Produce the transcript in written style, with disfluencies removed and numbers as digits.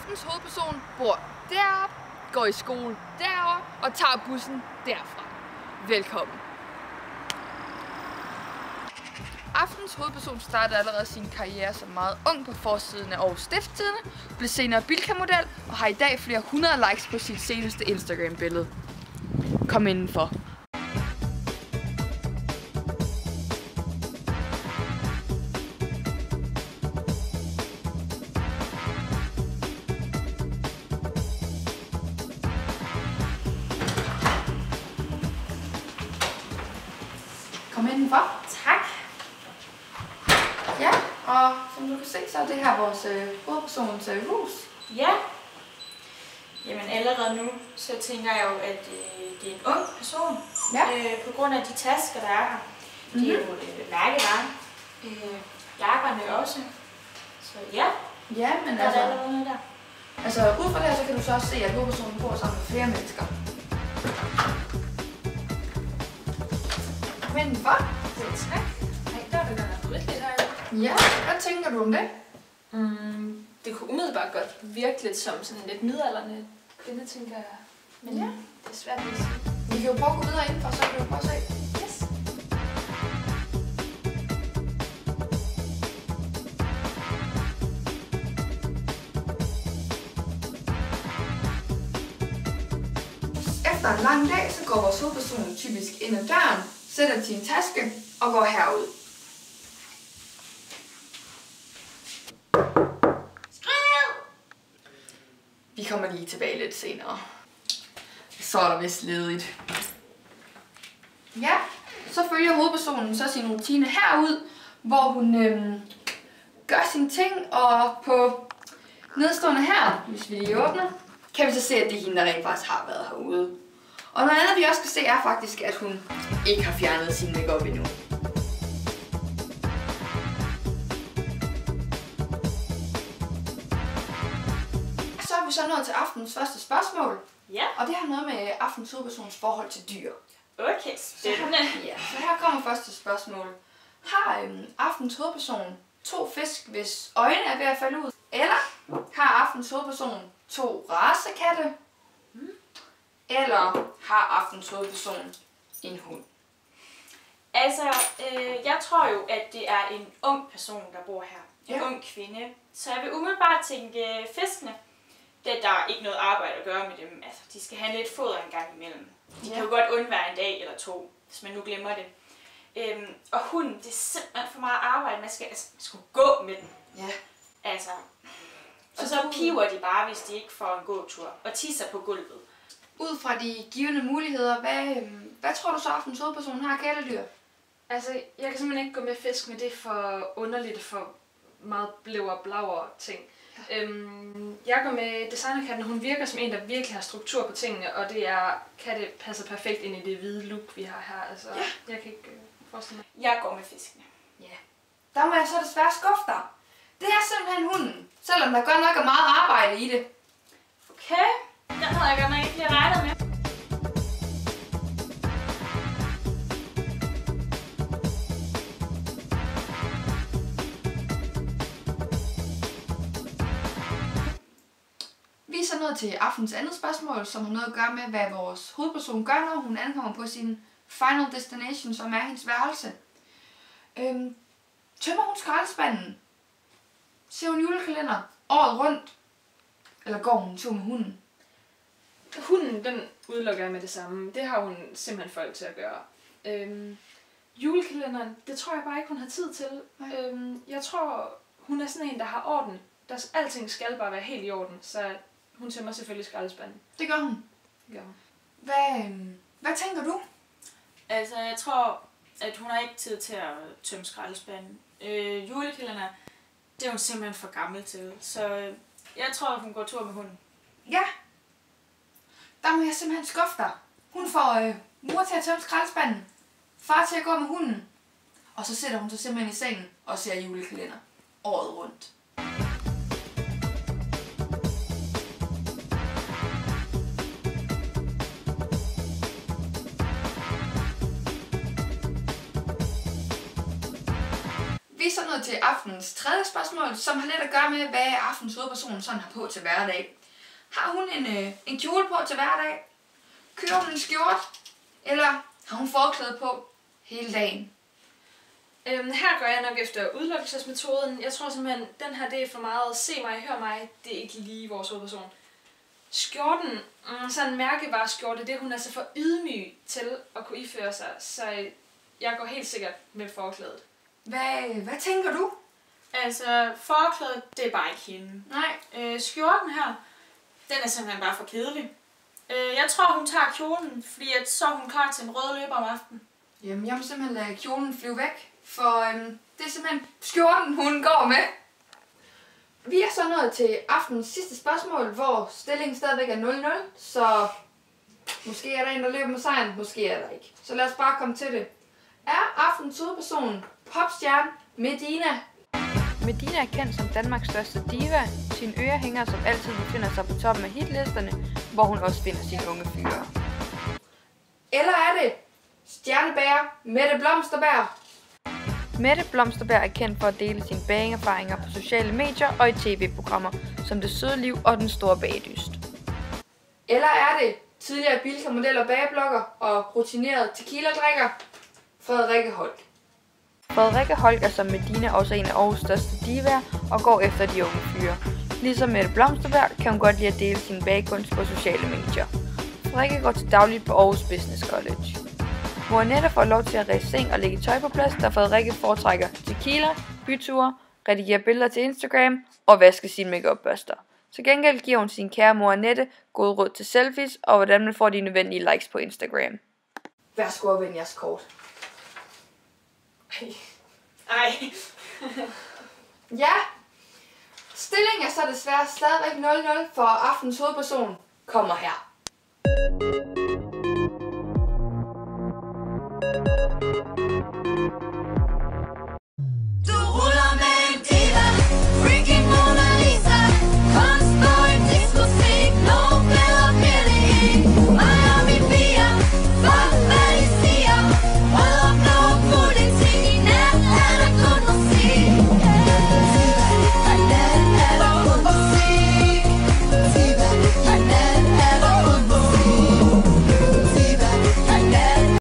Aftens hovedperson bor deroppe, går i skole derovre og tager bussen derfra. Velkommen. Aftens hovedperson startede allerede sin karriere som meget ung på forsiden af Aarhus Stiftstidende, blev senere Bilka-model og har i dag flere 100 likes på sit seneste Instagram-billede. Kom indenfor. Kom indenfor. Tak. Ja, og som du kan se, så er det her vores hovedpersons hus. Ja. Jamen allerede nu, så tænker jeg jo, at det er en ung person. Ja. På grund af de tasker, der er her. Det er jo mærkevarer. Jakkerne også. Så ja, Ja, men der er allerede noget der. altså ud fra det her, så kan du så også se, at hovedpersonen bor sammen med flere mennesker. Kom indenfor. Så tak. Ej, der er det godt nok lidt her. Ja, hvad tænker du om det? Det kunne umiddelbart godt virke lidt som sådan lidt midaldrende kvinde, tænker jeg. Men Ja. det er svært at sige. Vi kan jo prøve at gå videre indenfor, så kan du prøve at se. Yes. Efter en lang dag, så går vores hovedperson typisk ind ad døren, sætter til en taske og går herud. Vi kommer lige tilbage lidt senere. Så er der vist ledigt. Ja, så følger hovedpersonen så sin rutine herud, hvor hun gør sine ting, og på nedstående her, hvis vi lige åbner, kan vi så se, at det er hende, der rent faktisk har været herude. Og noget andet, vi også kan se, er faktisk, at hun ikke har fjernet sin makeup endnu. Så er vi så nået til aftens første spørgsmål, Ja, og det har noget med aftens hovedpersons forhold til dyr. okay. Spændende. Ja, så her kommer første spørgsmål. Har aftens hovedperson 2 fisk, hvis øjne er ved at falde ud? Eller har aftens hovedperson 2 racekatte? Eller har aftens hovedperson en hund? Altså, jeg tror jo, at det er en ung person, der bor her. En Ja. ung kvinde. Så jeg vil umiddelbart tænke fiskene. Der er ikke noget arbejde at gøre med dem. Altså, de skal have lidt foder en gang imellem. De kan jo godt undvære en dag eller 2, hvis man nu glemmer det. Og hunden, det er simpelthen for meget arbejde. Man skal gå med den. Ja. Altså. Og så piver de bare, hvis de ikke får en gåtur. Og tisser på gulvet. Ud fra de givende muligheder, hvad tror du så aftens hovedperson har kæledyr? Altså, jeg kan simpelthen ikke gå med fisk, men det er for underligt for meget bløver blauer ting. Jeg går med designerkatten, hun virker som en, der virkelig har struktur på tingene, og det er, katte passer perfekt ind i det hvide look, vi har her. Altså, jeg kan ikke forestille mig. Jeg går med fiskene. Ja. Der må jeg så desværre skuffe dig. Det er simpelthen hunden, selvom der godt nok er meget arbejde i det. Okay. Den havde jeg godt nok ikke lige regnet med. Vi er så nået til aftens andet spørgsmål, som har noget at gøre med, hvad vores hovedperson gør, når hun ankommer på sin final destination, som er hendes værelse. Tømmer hun skraldespanden? Ser hun julekalender året rundt? Eller går hun tur med hunden? Hunden, den udelukker jeg med det samme. Det har hun simpelthen folk til at gøre. Julekalenderen, det tror jeg bare ikke, hun har tid til. Jeg tror, hun er sådan en, der har orden. Alting skal bare være helt i orden, så hun tømmer selvfølgelig skraldespanden. Det gør hun. Ja. Hvad tænker du? Altså, jeg tror, at hun har ikke tid til at tømme skraldespanden. Julekalender, det er hun simpelthen for gammel til. Så jeg tror, at hun går tur med hunden. Ja. Der må jeg simpelthen skuffe dig. Hun får mor til at tømme skraldespanden, far til at gå med hunden, og så sætter hun sig simpelthen i sengen og ser julekalender året rundt. Vi er så nået til aftenens tredje spørgsmål, som har lidt at gøre med, hvad aftens hovedperson sådan har på til hverdag. Har hun en kjole på til hverdag? Kører hun en skjort? Eller har hun forklæde på hele dagen? Her går jeg nok efter udelukkelsesmetoden. Jeg tror simpelthen, den her det er for meget se mig, hør mig. Det er ikke lige vores hovedperson. Skjorten, sådan en mærkevareskjorte, det er hun altså for ydmyg til at kunne iføre sig. Så jeg går helt sikkert med forklædet. Hvad tænker du? Altså, forklædet, det er bare ikke hende. Nej. Skjorten her, den er simpelthen bare for kedelig. Jeg tror, hun tager kjolen, fordi så er hun klar til en rød løber om aftenen. Jamen, jeg må simpelthen lade kjolen flyve væk, for det er simpelthen skjorten, hun går med. Vi er så nået til aftenens sidste spørgsmål, hvor stillingen stadigvæk er 0-0, så måske er der en, der løber med sejren, måske er der ikke. Så lad os bare komme til det. Er aftens hovedperson popstjerne Medina? Medina er kendt som Danmarks største diva. Sin ørehænger, som altid befinder sig på toppen af hitlisterne, hvor hun også finder sine unge fyre. Eller er det stjernebager Mette Blomsterberg? Mette Blomsterberg er kendt for at dele sine bageerfaringer på sociale medier og i tv-programmer, som Det Søde Liv og Den Store Bagedyst. Eller er det tidligere Bilka-model og bageblogger og rutineret tequila-drikker Frederikke Holk? Frederikke Holk er som Medina også en af Aarhus største divaer og går efter de unge fyre. Ligesom Mette Blomsterberg kan hun godt lide at dele sin bagekunst på sociale medier. Frederikke går til dagligt på Aarhus Business College. Mor Annette får lov til at ræse seng og lægge tøj på plads, da Frederikke foretrækker tequila, byture, redigerer billeder til Instagram og vaske sine make-up-børster. Til gengæld giver hun sin kære mor Annette gode råd til selfies og hvordan man får de nødvendige likes på Instagram. Værsgo at vende jeres kort. Ej. Ja, stillingen er så desværre stadigvæk 0-0, for aftens hovedperson kommer her.